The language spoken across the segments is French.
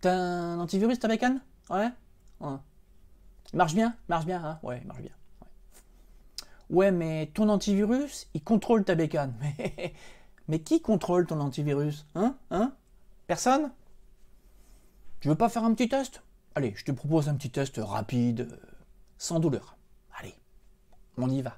T'as un antivirus, ta bécane? Ouais? Ouais. Il marche bien? Marche bien, hein? Ouais, il marche bien. Ouais, mais ton antivirus, il contrôle ta bécane. Mais qui contrôle ton antivirus? Hein? Personne? Tu veux pas faire un petit test? Allez, je te propose un petit test rapide, sans douleur. Allez, on y va.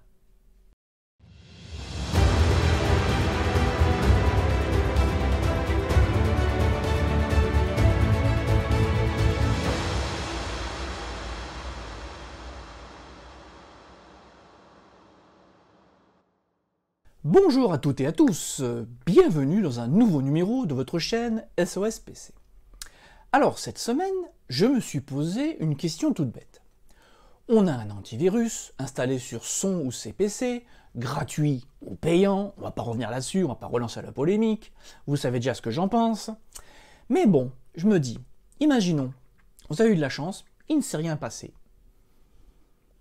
Bonjour à toutes et à tous, bienvenue dans un nouveau numéro de votre chaîne SOS PC. Alors cette semaine, je me suis posé une question toute bête. On a un antivirus installé sur son ou ses PC, gratuit ou payant, on va pas revenir là-dessus, on va pas relancer la polémique, vous savez déjà ce que j'en pense. Mais bon, je me dis, imaginons, vous avez eu de la chance, il ne s'est rien passé.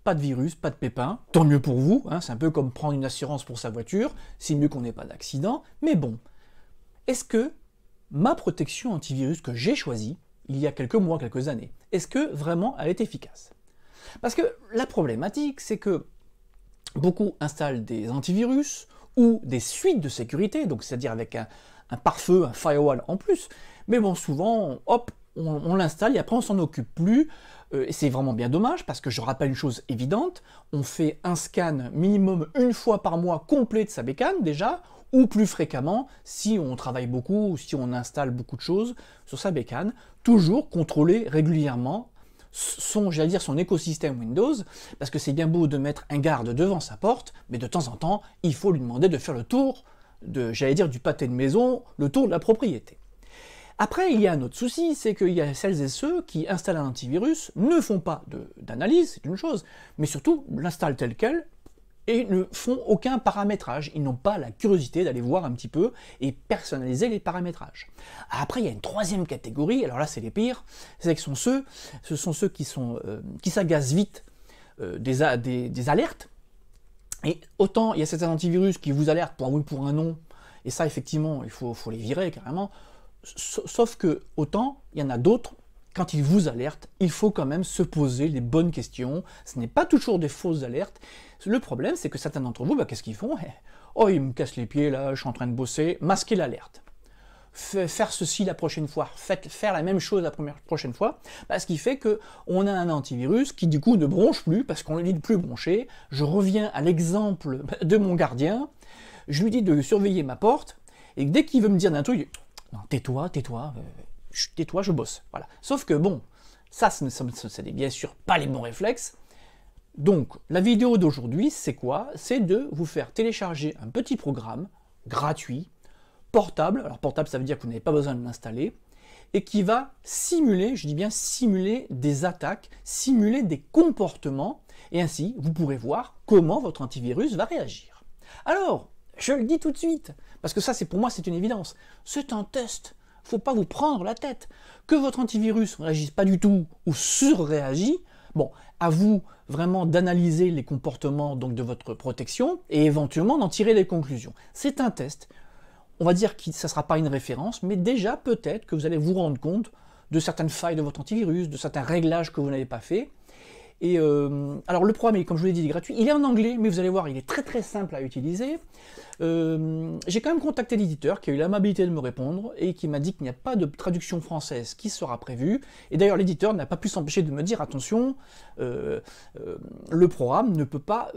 Pas de virus, pas de pépin, tant mieux pour vous, hein, c'est un peu comme prendre une assurance pour sa voiture, c'est mieux qu'on n'ait pas d'accident, mais bon, est-ce que ma protection antivirus que j'ai choisie, il y a quelques mois, quelques années, est-ce que vraiment elle est efficace? Parce que la problématique, c'est que beaucoup installent des antivirus ou des suites de sécurité, donc c'est-à-dire avec un pare-feu, un firewall en plus, mais bon, souvent, hop, on l'installe et après on s'en occupe plus, et c'est vraiment bien dommage parce que je rappelle une chose évidente, on fait un scan minimum une fois par mois complet de sa bécane déjà, ou plus fréquemment si on travaille beaucoup ou si on installe beaucoup de choses sur sa bécane, toujours contrôler régulièrement son écosystème Windows, parce que c'est bien beau de mettre un garde devant sa porte, mais de temps en temps, il faut lui demander de faire le tour du pâté de maison, le tour de la propriété. Après, il y a un autre souci, c'est qu'il y a celles et ceux qui installent un antivirus, ne font pas d'analyse, c'est une chose, mais surtout l'installent tel quel, et ne font aucun paramétrage. Ils n'ont pas la curiosité d'aller voir un petit peu et personnaliser les paramétrages. Après, il y a une troisième catégorie, alors là c'est les pires, ce sont ceux qui s'agacent vite des alertes, et autant il y a certains antivirus qui vous alertent pour un oui pour un non, et ça effectivement il faut les virer carrément, sauf que autant il y en a d'autres, quand ils vous alertent, il faut quand même se poser les bonnes questions. Ce n'est pas toujours des fausses alertes. Le problème, c'est que certains d'entre vous, qu'est-ce qu'ils font? Oh, ils me cassent les pieds, là, je suis en train de bosser. Masquer l'alerte. Faire ceci la prochaine fois. Faire la même chose la prochaine fois. Ce qui fait qu'on a un antivirus qui, du coup, ne bronche plus, parce qu'on lui dit de plus broncher. Je reviens à l'exemple de mon gardien. Je lui dis de surveiller ma porte. Et dès qu'il veut me dire d'un truc, non, tais-toi, je bosse. Voilà. Sauf que bon, ça n'est bien sûr pas les bons réflexes. Donc, la vidéo d'aujourd'hui, c'est quoi? C'est de vous faire télécharger un petit programme gratuit, portable. Alors portable, ça veut dire que vous n'avez pas besoin de l'installer, et qui va simuler, je dis bien simuler des attaques, simuler des comportements, et ainsi, vous pourrez voir comment votre antivirus va réagir. Alors, je le dis tout de suite, parce que ça, pour moi, c'est une évidence. C'est un test. Faut pas vous prendre la tête. Que votre antivirus ne réagisse pas du tout ou surréagit, bon, à vous vraiment d'analyser les comportements donc de votre protection et éventuellement d'en tirer les conclusions. C'est un test. On va dire que ça ne sera pas une référence, mais déjà peut-être que vous allez vous rendre compte de certaines failles de votre antivirus, de certains réglages que vous n'avez pas fait. Et alors le programme, comme je vous l'ai dit, il est gratuit. Il est en anglais, mais vous allez voir, il est très très simple à utiliser. J'ai quand même contacté l'éditeur qui a eu l'amabilité de me répondre et qui m'a dit qu'il n'y a pas de traduction française qui sera prévue. Et d'ailleurs, l'éditeur n'a pas pu s'empêcher de me dire attention, le programme ne peut pas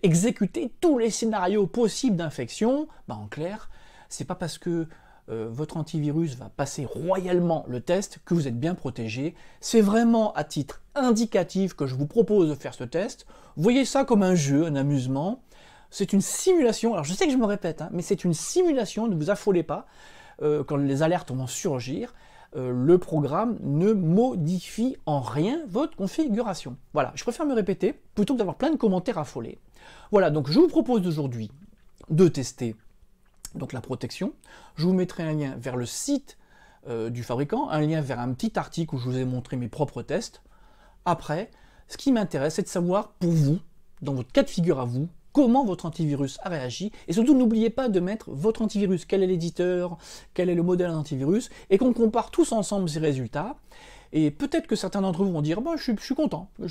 exécuter tous les scénarios possibles d'infection. En clair, c'est pas parce que votre antivirus va passer royalement le test que vous êtes bien protégé. C'est vraiment à titre indicatif que je vous propose de faire ce test. Voyez ça comme un jeu, un amusement. C'est une simulation, alors je sais que je me répète, mais c'est une simulation, ne vous affolez pas, quand les alertes vont surgir, le programme ne modifie en rien votre configuration. Voilà, je préfère me répéter, plutôt que d'avoir plein de commentaires affolés. Voilà, donc je vous propose aujourd'hui de tester donc la protection. Je vous mettrai un lien vers le site du fabricant, un lien vers un petit article où je vous ai montré mes propres tests. Après, ce qui m'intéresse, c'est de savoir pour vous, dans votre cas de figure à vous, comment votre antivirus a réagi, et surtout n'oubliez pas de mettre votre antivirus, quel est l'éditeur, quel est le modèle d'antivirus, et qu'on compare tous ensemble ces résultats. Et peut-être que certains d'entre vous vont dire bah, je suis content, mais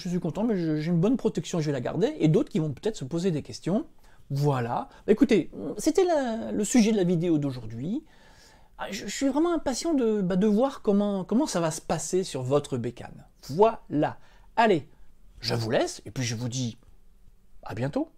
j'ai une bonne protection, je vais la garder, et d'autres qui vont peut-être se poser des questions. Voilà. Écoutez, c'était le sujet de la vidéo d'aujourd'hui. Je suis vraiment impatient de voir comment ça va se passer sur votre bécane. Voilà. Allez, je vous laisse, et puis je vous dis à bientôt.